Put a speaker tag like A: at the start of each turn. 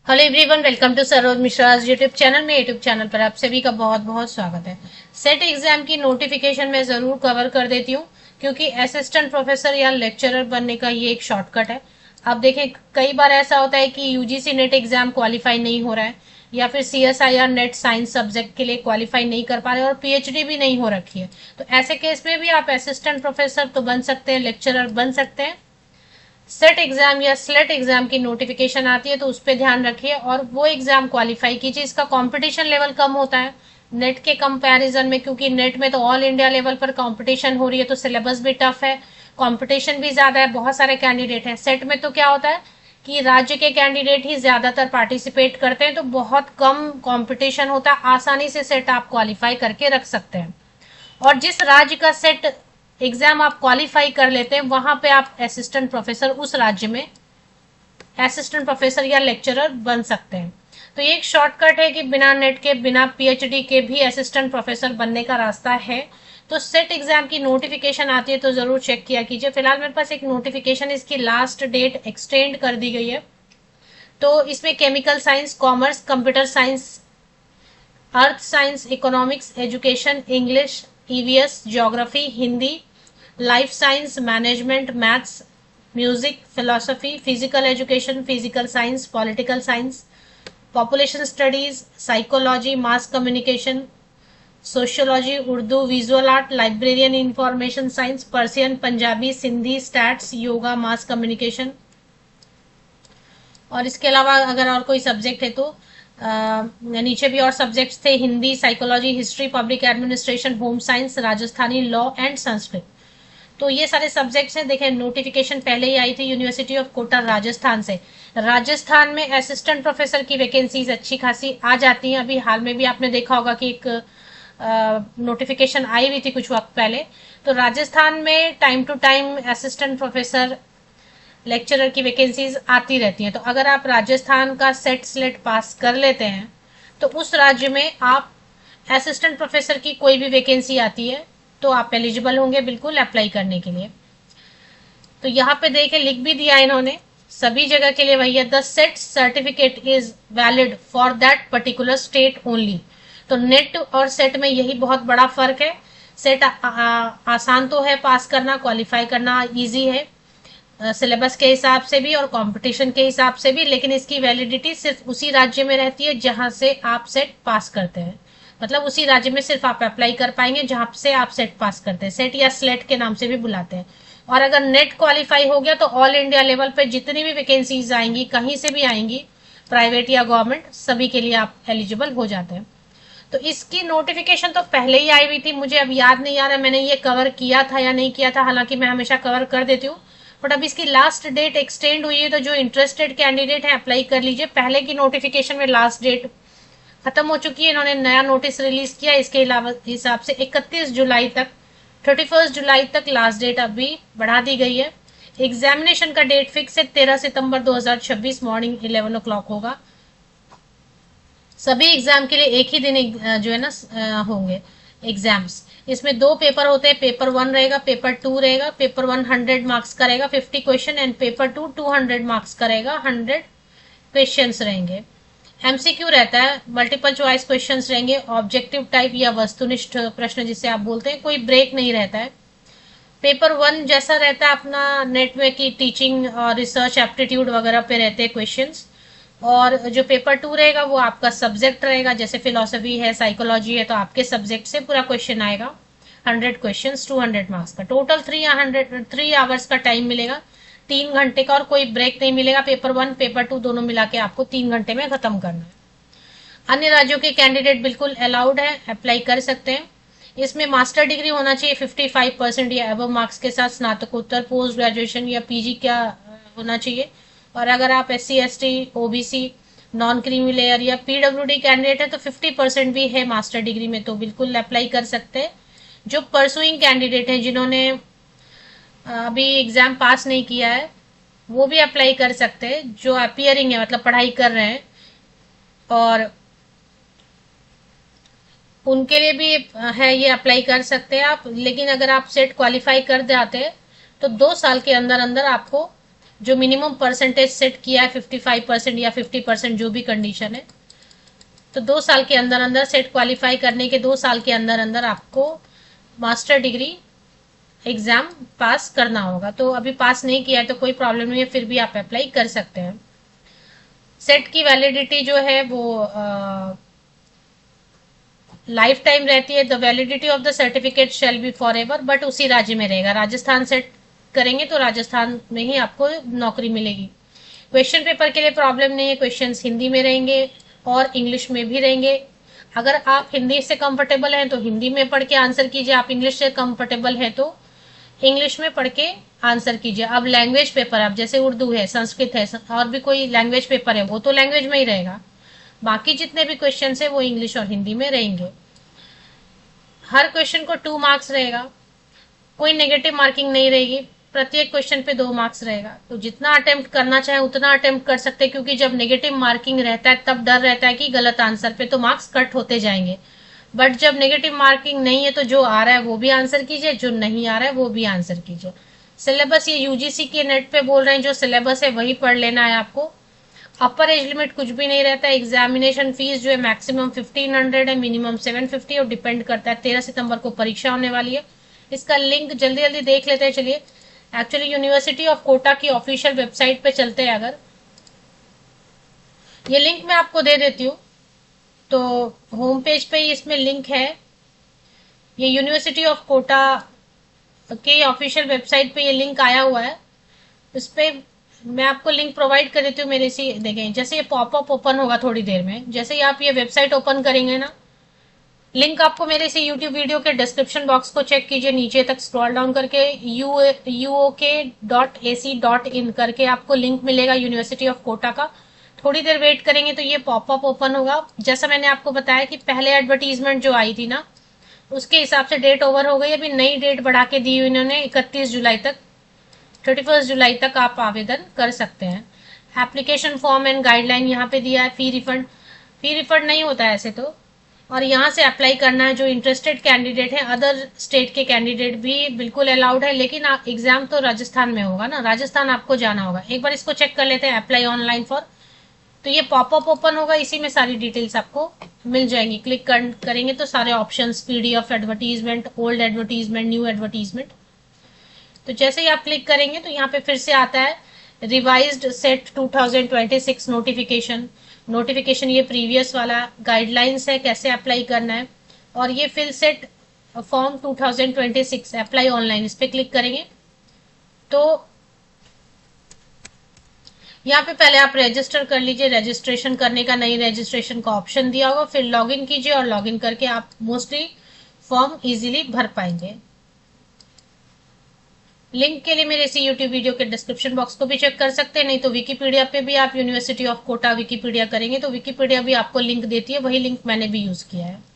A: Hello everyone, welcome to Saroj Mishra YouTube channel में। YouTube channel पर आप सभी का बहुत बहुत स्वागत है। सेट एग्जाम की नोटिफिकेशन मैं ज़रूर कवर कर देती हूँ, क्योंकि असिस्टेंट प्रोफेसर या लेक्चरर बनने का ये एक शॉर्टकट है। अब देखें, कई बार ऐसा होता है कि यूजीसी नेट एग्जाम क्वालिफाई नहीं हो रहा है, या फिर सीएसआईआर नेट साइंस सब्जेक्ट के लिए क्वालिफाई नहीं कर पा रहे और पीएचडी भी नहीं हो रखी है। तो ऐसे केस में भी आप असिस्टेंट प्रोफेसर तो बन सकते हैं, लेक्चरर बन सकते हैं। सेट एग्जाम या स्लेट एग्जाम की नोटिफिकेशन आती है तो उस पर ध्यान रखिए और वो एग्जाम क्वालिफाई कीजिए। इसका कंपटीशन लेवल कम होता है नेट के कंपैरिजन में, क्योंकि नेट में तो ऑल इंडिया लेवल पर कंपटीशन हो रही है, तो सिलेबस भी टफ है, कंपटीशन भी ज्यादा है, बहुत सारे कैंडिडेट हैं। सेट में तो क्या होता है कि राज्य के कैंडिडेट ही ज्यादातर पार्टिसिपेट करते हैं, तो बहुत कम कंपटीशन होता है, आसानी से सेट आप क्वालिफाई करके रख सकते हैं। और जिस राज्य का सेट एग्जाम आप क्वालिफाई कर लेते हैं, वहां पे आप असिस्टेंट प्रोफेसर उस राज्य में असिस्टेंट प्रोफेसर या लेक्चरर बन सकते हैं। तो ये एक शॉर्टकट है कि बिना नेट के, बिना पीएचडी के भी असिस्टेंट प्रोफेसर बनने का रास्ता है। तो सेट एग्जाम की नोटिफिकेशन आती है तो जरूर चेक किया कीजिए। फिलहाल मेरे पास एक नोटिफिकेशन, इसकी लास्ट डेट एक्सटेंड कर दी गई है। तो इसमें chemical science, commerce, computer science, earth science, economics, education, English, EVS, geography, Hindi, life science, management, maths, music, philosophy, physical education, physical science, political science, population studies, psychology, mass communication, sociology, Urdu, visual art, librarian, information science, Persian, Punjabi, Sindhi, stats, yoga, mass communication. और इसके अलावा अगर और कोई subject है तो नीचे भी और सब्जेक्ट्स थे: Hindi, psychology, history, public administration, home science, Rajasthani law and Sanskrit. तो ये सारे सब्जेक्ट्स हैं। देखें, नोटिफिकेशन पहले ही आई थी यूनिवर्सिटी ऑफ कोटा राजस्थान से। राजस्थान में असिस्टेंट प्रोफेसर की वैकेंसीज अच्छी खासी आ जाती हैं। अभी हाल में भी आपने देखा होगा कि एक नोटिफिकेशन आई हुई थी कुछ वक्त पहले। तो राजस्थान में time to time assistant professor, lecturer की वैकेंसीज आती रहती हैं। तो अगर आप राजस्थान का सेट स्लेट पास कर लेते हैं तो उस राज्य में आप असिस्टेंट प्रोफेसर की कोई भी वैकेंसी आती है तो आप एलिजिबल होंगे बिल्कुल अप्लाई करने के लिए। तो यहाँ पे देखे, लिख भी दिया इन्होंने सभी जगह के लिए वही है: the set certificate is valid for that particular state only. तो नेट और सेट में यही बहुत बड़ा फर्क है। सेट आसान तो है पास करना, क्वालिफाई करना इजी है सिलेबस के हिसाब से भी और कंपटीशन के हिसाब से भी, लेकिन इसकी वैलिडिटी सिर्फ उसी राज्य में रहती है जहां से आप सेट पास करते हैं। मतलब उसी राज्य में सिर्फ आप अप्लाई कर पाएंगे जहां से आप सेट पास करते हैं। सेट या स्लेट के नाम से भी बुलाते हैं। और अगर नेट क्वालिफाई हो गया तो ऑल इंडिया लेवल पे जितनी भी वैकेंसीज आएंगी, कहीं से भी आएंगी, प्राइवेट या गवर्नमेंट, सभी के लिए आप एलिजिबल हो जाते हैं। तो इसकी नोटिफिकेशन तो पहले ही आई हुई थी, मुझे अब याद नहीं आ रहा मैंने ये कवर किया था या नहीं किया था, हालांकि मैं हमेशा कवर कर देती हूँ। बट अब इसकी लास्ट डेट एक्सटेंड हुई है, तो जो इंटरेस्टेड कैंडिडेट है अप्लाई कर लीजिए। पहले की नोटिफिकेशन में लास्ट डेट खत्म हो चुकी है, इन्होंने नया नोटिस रिलीज किया। इसके अलावा हिसाब से 31 जुलाई तक, 31 जुलाई तक लास्ट डेट अभी बढ़ा दी गई है। एग्जामिनेशन का डेट फिक्स है 13 सितंबर 2026 मॉर्निंग 11 o'clock होगा। सभी एग्जाम के लिए एक ही दिन जो है ना होंगे एग्जाम्स। इसमें दो पेपर होते हैं, पेपर 1 रहेगा, पेपर 2 रहेगा। पेपर 1 100 मार्क्स का रहेगा, 50 क्वेश्चन, एंड पेपर 2 200 मार्क्स का रहेगा, 100 क्वेश्चंस रहेंगे। एमसीक्यू रहता है, मल्टीपल चॉइस क्वेश्चंस रहेंगे, ऑब्जेक्टिव टाइप या वस्तुनिष्ठ प्रश्न जिसे आप बोलते हैं, कोई ब्रेक नहीं रहता है। पेपर 1 जैसा रहता है अपना नेट में की टीचिंग और रिसर्च एप्टीट्यूड वगैरह पे रहते हैं क्वेश्चंस। और जो पेपर 2 रहेगा वो आपका सब्जेक्ट रहेगा, जैसे फिलोसफी है, साइकोलॉजी है, तो आपके सब्जेक्ट से पूरा क्वेश्चन आएगा। 100 क्वेश्चन, 200 मार्क्स का, टोटल 3 आवर्स का टाइम मिलेगा, 3 घंटे का, और कोई ब्रेक नहीं मिलेगा। पेपर 1 पेपर 2 दोनों मिला के आपको 3 घंटे में खत्म करना है। अन्य राज्यों के कैंडिडेट बिल्कुल अलाउड है, अप्लाई कर सकते हैं। इसमें मास्टर डिग्री होना चाहिए 55% या अबव मार्क्स के साथ, स्नातकोत्तर, पोस्ट ग्रेजुएशन या पीजी क्या होना चाहिए। और अगर आप SC ST OBC non creamy layer या PWD कैंडिडेट है तो 50% भी है मास्टर डिग्री में, तो बिल्कुल अप्लाई कर सकते हैं। जो परसुइंग कैंडिडेट है, जिन्होंने अभी एग्जाम पास नहीं किया है, वो भी अप्लाई कर सकते हैं। जो अपियरिंग है, मतलब पढ़ाई कर रहे हैं, और उनके लिए भी है, ये अप्लाई कर सकते हैं आप। लेकिन अगर आप सेट क्वालिफाई कर जाते हैं तो 2 साल के अंदर अंदर आपको जो मिनिमम परसेंटेज सेट किया है 55% या 50% जो भी कंडीशन है, तो 2 साल के अंदर अंदर सेट क्वालिफाई करने के 2 साल के अंदर अंदर आपको मास्टर डिग्री एग्जाम पास करना होगा। तो अभी पास नहीं किया है तो कोई प्रॉब्लम नहीं है, फिर भी आप अप्लाई कर सकते हैं। सेट की वैलिडिटी जो है वो लाइफ टाइम रहती है। The validity of the certificate shall be for ever, but उसी राज्य में रहेगा। राजस्थान सेट करेंगे तो राजस्थान में ही आपको नौकरी मिलेगी। क्वेश्चन पेपर के लिए प्रॉब्लम नहीं है, क्वेश्चंस हिंदी में रहेंगे और इंग्लिश में भी रहेंगे। अगर आप हिंदी से कंफर्टेबल हैं तो हिंदी में पढ़ के आंसर कीजिए, आप इंग्लिश से कंफर्टेबल हैं तो इंग्लिश में पढ़ के आंसर कीजिए। अब लैंग्वेज पेपर, अब जैसे उर्दू है, संस्कृत है और भी कोई लैंग्वेज पेपर है, वो तो लैंग्वेज में ही रहेगा। बाकी जितने भी क्वेश्चन है वो इंग्लिश और हिंदी में रहेंगे। हर क्वेश्चन को 2 मार्क्स रहेगा, कोई नेगेटिव मार्किंग नहीं रहेगी। प्रत्येक क्वेश्चन पे 2 मार्क्स रहेगा। तो जितना अटेम्प्ट करना चाहे उतना अटेम्प्ट कर सकते हैं, क्योंकि जब नेगेटिव मार्किंग रहता है तब डर रहता है कि गलत आंसर पे तो मार्क्स कट होते जाएंगे। बट जब नेगेटिव मार्किंग नहीं है तो जो आ रहा है वो भी आंसर कीजिए, जो नहीं आ रहा है वो भी आंसर कीजिए। सिलेबस ये यूजीसी के नेट पे बोल रहे हैं, जो सिलेबस है वही पढ़ लेना है आपको। अपर एज लिमिट कुछ भी नहीं रहता है। एग्जामिनेशन फीस जो है मैक्सिमम 1500 है, मिनिमम 750 और डिपेंड करता है। 13 सितंबर को परीक्षा होने वाली है। इसका लिंक जल्दी जल्दी देख लेते हैं। चलिए, एक्चुअली यूनिवर्सिटी ऑफ कोटा की ऑफिशियल वेबसाइट पे चलते हैं। अगर ये लिंक मैं आपको दे देती हूँ, तो होम पेज पे ही इसमें लिंक है। ये यूनिवर्सिटी ऑफ कोटा के ऑफिशियल वेबसाइट पे ये लिंक आया हुआ है। इस पे मैं आपको लिंक प्रोवाइड कर देती हूँ। मेरे से देखें, जैसे ये पॉपअप ओपन होगा थोड़ी देर में, जैसे ही आप ये वेबसाइट ओपन करेंगे ना, लिंक आपको मेरे से यूट्यूब वीडियो के डिस्क्रिप्शन बॉक्स को चेक कीजिए, नीचे तक स्क्रॉल डाउन करके uok.ac.in करके आपको लिंक मिलेगा यूनिवर्सिटी ऑफ कोटा का। थोड़ी देर वेट करेंगे तो ये पॉपअप ओपन होगा। जैसा मैंने आपको बताया कि पहले एडवर्टीजमेंट जो आई थी ना, उसके हिसाब से डेट ओवर हो गई। अभी नई डेट बढ़ा के दी हुई इन्होंने 31 जुलाई तक, 31 जुलाई तक आप आवेदन कर सकते हैं। एप्लीकेशन फॉर्म एंड गाइडलाइन यहाँ पे दिया है। फी रिफंड नहीं होता है ऐसे तो, और यहाँ से अप्लाई करना है। जो इंटरेस्टेड कैंडिडेट है, अदर स्टेट के कैंडिडेट भी बिल्कुल अलाउड है, लेकिन एग्जाम तो राजस्थान में होगा ना, राजस्थान आपको जाना होगा। एक बार इसको चेक कर लेते हैं, अप्लाई ऑनलाइन फॉर। तो ये पॉपअप ओपन होगा, इसी में सारी डिटेल्स आपको मिल जाएंगी। क्लिक करेंगे तो सारे options, PDF, advertisement, old advertisement, new advertisement. तो जैसे ही आप क्लिक करेंगे तो यहाँ पे फिर से आता है रिवाइज्ड सेट 2026 नोटिफिकेशन। ये प्रीवियस वाला गाइडलाइंस है कैसे अप्लाई करना है। और ये fill set form 2026 apply online, इस पे क्लिक करेंगे तो यहाँ पे पहले आप रजिस्टर कर लीजिए। रजिस्ट्रेशन करने का नई रजिस्ट्रेशन का ऑप्शन दिया होगा, फिर लॉगिन कीजिए और लॉगिन करके आप मोस्टली फॉर्म इजीली भर पाएंगे। लिंक के लिए मेरे इसी यूट्यूब वीडियो के डिस्क्रिप्शन बॉक्स को भी चेक कर सकते हैं, नहीं तो विकीपीडिया पे भी आप यूनिवर्सिटी ऑफ कोटा विकीपीडिया करेंगे तो विकीपीडिया भी आपको लिंक देती है, वही लिंक मैंने भी यूज किया है।